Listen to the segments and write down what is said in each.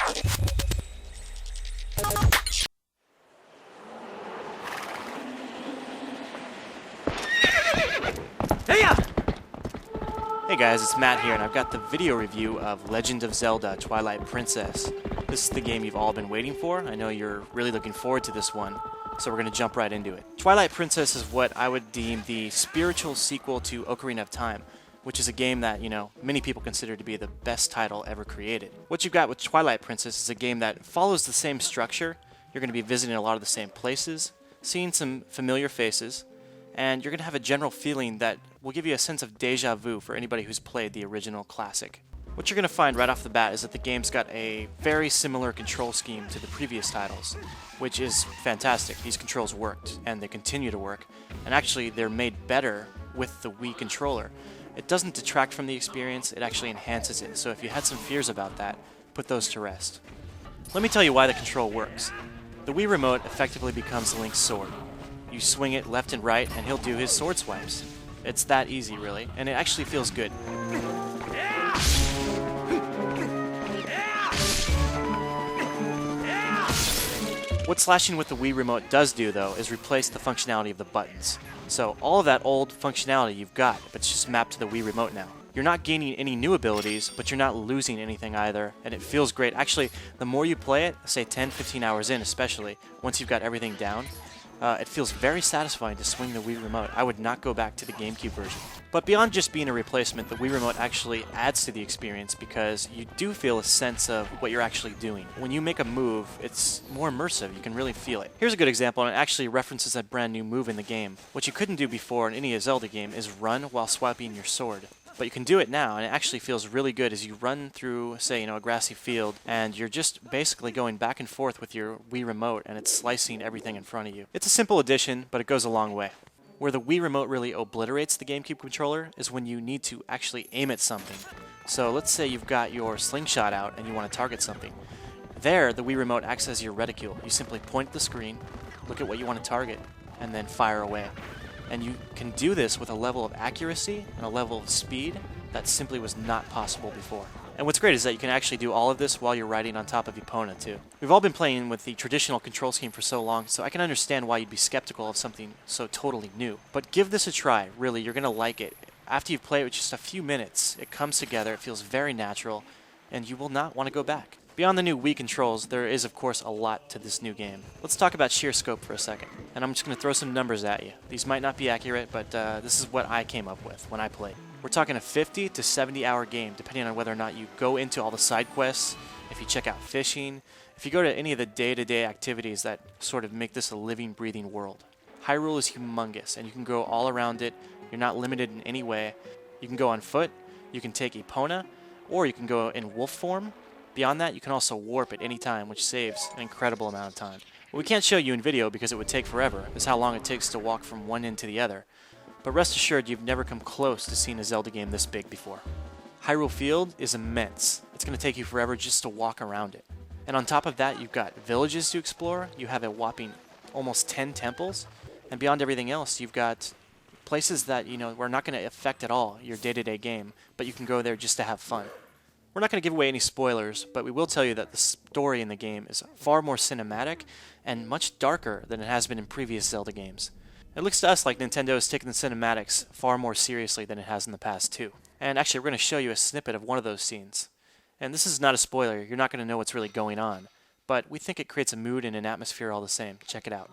Hey guys, it's Matt here, and I've got the video review of Legend of Zelda Twilight Princess. This is the game you've all been waiting for. I know you're really looking forward to this one, so we're going to jump right into it. Twilight Princess is what I would deem the spiritual sequel to Ocarina of Time, which is a game that, many people consider to be the best title ever created. What you've got with Twilight Princess is a game that follows the same structure. You're going to be visiting a lot of the same places, seeing some familiar faces, and you're going to have a general feeling that will give you a sense of deja vu for anybody who's played the original classic. What you're going to find right off the bat is that the game's got a very similar control scheme to the previous titles, which is fantastic. These controls worked, and they continue to work, and actually they're made better with the Wii controller. It doesn't detract from the experience, it actually enhances it, so if you had some fears about that, put those to rest. Let me tell you why the control works. The Wii Remote effectively becomes Link's sword. You swing it left and right, and he'll do his sword swipes. It's that easy, really, and it actually feels good. What slashing with the Wii Remote does do, though, is replace the functionality of the buttons. So all of that old functionality you've got, but it's just mapped to the Wii Remote now. You're not gaining any new abilities, but you're not losing anything either, and it feels great. Actually, the more you play it, say 10-15 hours in especially, once you've got everything down, it feels very satisfying to swing the Wii Remote. I would not go back to the GameCube version. But beyond just being a replacement, the Wii Remote actually adds to the experience because you do feel a sense of what you're actually doing. When you make a move, it's more immersive. You can really feel it. Here's a good example, and it actually references a brand new move in the game. What you couldn't do before in any Zelda game is run while swiping your sword. But you can do it now, and it actually feels really good as you run through, say, a grassy field, and you're just basically going back and forth with your Wii Remote, and it's slicing everything in front of you. It's a simple addition, but it goes a long way. Where the Wii Remote really obliterates the GameCube controller is when you need to actually aim at something. So let's say you've got your slingshot out and you want to target something. There, the Wii Remote acts as your reticule. You simply point at the screen, look at what you want to target, and then fire away. And you can do this with a level of accuracy and a level of speed that simply was not possible before. And what's great is that you can actually do all of this while you're riding on top of Epona too. We've all been playing with the traditional control scheme for so long, so I can understand why you'd be skeptical of something so totally new. But give this a try, really, you're going to like it. After you've played it with just a few minutes, it comes together, it feels very natural, and you will not want to go back. Beyond the new Wii controls, there is of course a lot to this new game. Let's talk about sheer scope for a second, and I'm just going to throw some numbers at you. These might not be accurate, but this is what I came up with when I played. We're talking a 50 to 70 hour game, depending on whether or not you go into all the side quests, if you check out fishing, if you go to any of the day-to-day activities that sort of make this a living, breathing world. Hyrule is humongous, and you can go all around it. You're not limited in any way. You can go on foot, you can take Epona, or you can go in wolf form. Beyond that, you can also warp at any time, which saves an incredible amount of time. What we can't show you in video because it would take forever is how long it takes to walk from one end to the other. But rest assured, you've never come close to seeing a Zelda game this big before. Hyrule Field is immense. It's going to take you forever just to walk around it. And on top of that, you've got villages to explore. You have a whopping almost 10 temples. And beyond everything else, you've got places that, we're not going to affect at all your day-to-day game, but you can go there just to have fun. We're not going to give away any spoilers, but we will tell you that the story in the game is far more cinematic and much darker than it has been in previous Zelda games. It looks to us like Nintendo is taking the cinematics far more seriously than it has in the past too. And actually, we're going to show you a snippet of one of those scenes. And this is not a spoiler, you're not going to know what's really going on, but we think it creates a mood and an atmosphere all the same. Check it out.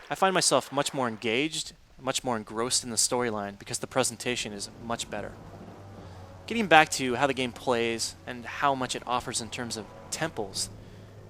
I find myself much more engaged, much more engrossed in the storyline because the presentation is much better. Getting back to how the game plays and how much it offers in terms of temples,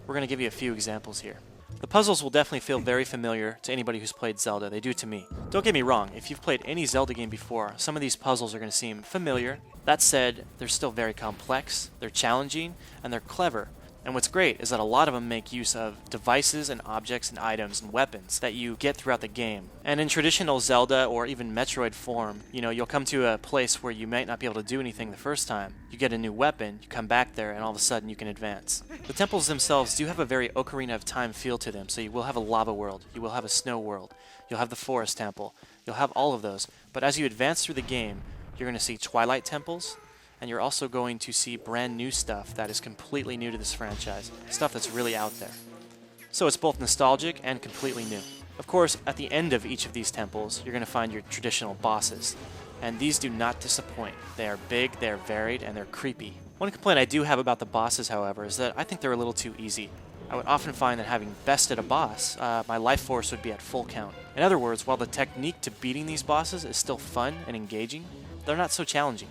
we're going to give you a few examples here. The puzzles will definitely feel very familiar to anybody who's played Zelda. They do to me. Don't get me wrong, if you've played any Zelda game before, some of these puzzles are going to seem familiar. That said, they're still very complex, they're challenging, and they're clever. And what's great is that a lot of them make use of devices and objects and items and weapons that you get throughout the game. And in traditional Zelda or even Metroid form, you'll come to a place where you might not be able to do anything the first time. You get a new weapon, you come back there, and all of a sudden you can advance. The temples themselves do have a very Ocarina of Time feel to them, so you will have a lava world, you will have a snow world, you'll have the forest temple, you'll have all of those. But as you advance through the game, you're going to see Twilight temples, and you're also going to see brand new stuff that is completely new to this franchise, stuff that's really out there. So it's both nostalgic and completely new. Of course, at the end of each of these temples, you're going to find your traditional bosses, and these do not disappoint. They are big, they are varied, and they're creepy. One complaint I do have about the bosses, however, is that I think they're a little too easy. I would often find that having bested a boss, my life force would be at full count. In other words, while the technique to beating these bosses is still fun and engaging, they're not so challenging.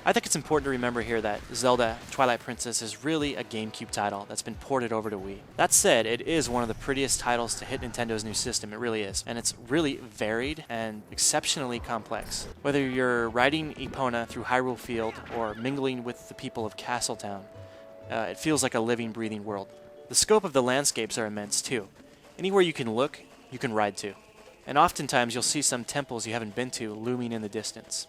I think it's important to remember here that Zelda Twilight Princess is really a GameCube title that's been ported over to Wii. That said, it is one of the prettiest titles to hit Nintendo's new system, it really is, and it's really varied and exceptionally complex. Whether you're riding Epona through Hyrule Field or mingling with the people of Castletown, it feels like a living, breathing world. The scope of the landscapes are immense too. Anywhere you can look, you can ride to. And oftentimes you'll see some temples you haven't been to looming in the distance.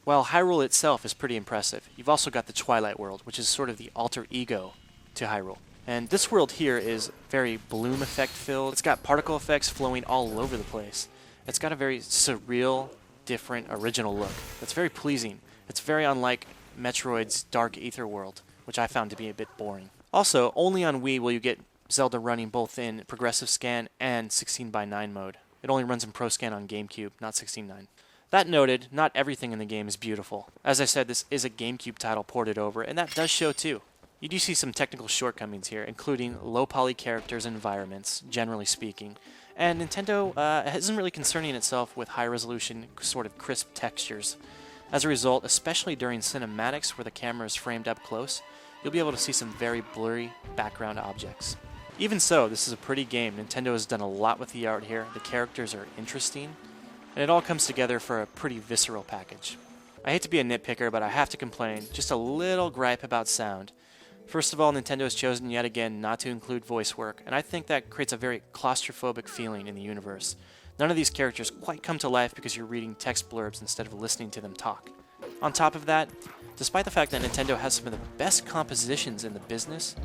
While Hyrule itself is pretty impressive, you've also got the Twilight world, which is sort of the alter ego to Hyrule. And this world here is very bloom effect filled. It's got particle effects flowing all over the place. It's got a very surreal, different, original look. It's very pleasing. It's very unlike Metroid's Dark Aether world, which I found to be a bit boring. Also, only on Wii will you get Zelda running both in progressive scan and 16:9 mode. It only runs in Pro Scan on GameCube, not 16:9. That noted, not everything in the game is beautiful. As I said, this is a GameCube title ported over, and that does show too. You do see some technical shortcomings here, including low-poly characters and environments, generally speaking. And Nintendo isn't really concerning itself with high-resolution, sort of crisp textures. As a result, especially during cinematics where the camera is framed up close, you'll be able to see some very blurry background objects. Even so, this is a pretty game. Nintendo has done a lot with the art here. The characters are interesting, and it all comes together for a pretty visceral package. I hate to be a nitpicker, but I have to complain, just a little gripe about sound. First of all, Nintendo has chosen yet again not to include voice work, and I think that creates a very claustrophobic feeling in the universe. None of these characters quite come to life because you're reading text blurbs instead of listening to them talk. On top of that, despite the fact that Nintendo has some of the best compositions in the business,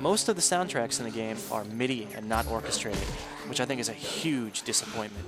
most of the soundtracks in the game are MIDI and not orchestrated, which I think is a huge disappointment.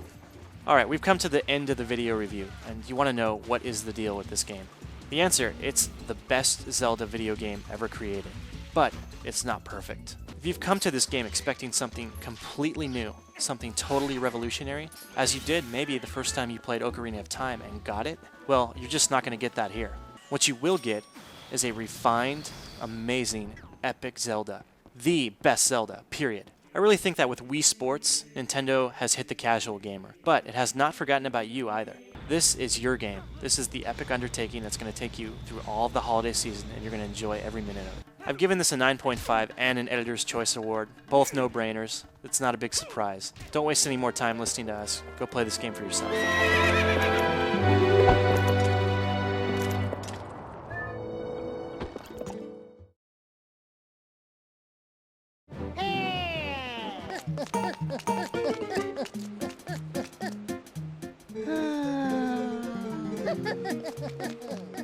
Alright, we've come to the end of the video review, and you want to know what is the deal with this game. The answer, it's the best Zelda video game ever created. But it's not perfect. If you've come to this game expecting something completely new, something totally revolutionary, as you did maybe the first time you played Ocarina of Time and got it, well, you're just not going to get that here. What you will get is a refined, amazing, epic Zelda. The best Zelda, period. I really think that with Wii Sports, Nintendo has hit the casual gamer, but it has not forgotten about you either. This is your game. This is the epic undertaking that's going to take you through all of the holiday season, and you're going to enjoy every minute of it. I've given this a 9.5 and an Editor's Choice Award, both no-brainers. It's not a big surprise. Don't waste any more time listening to us. Go play this game for yourself. Ha ha ha ha!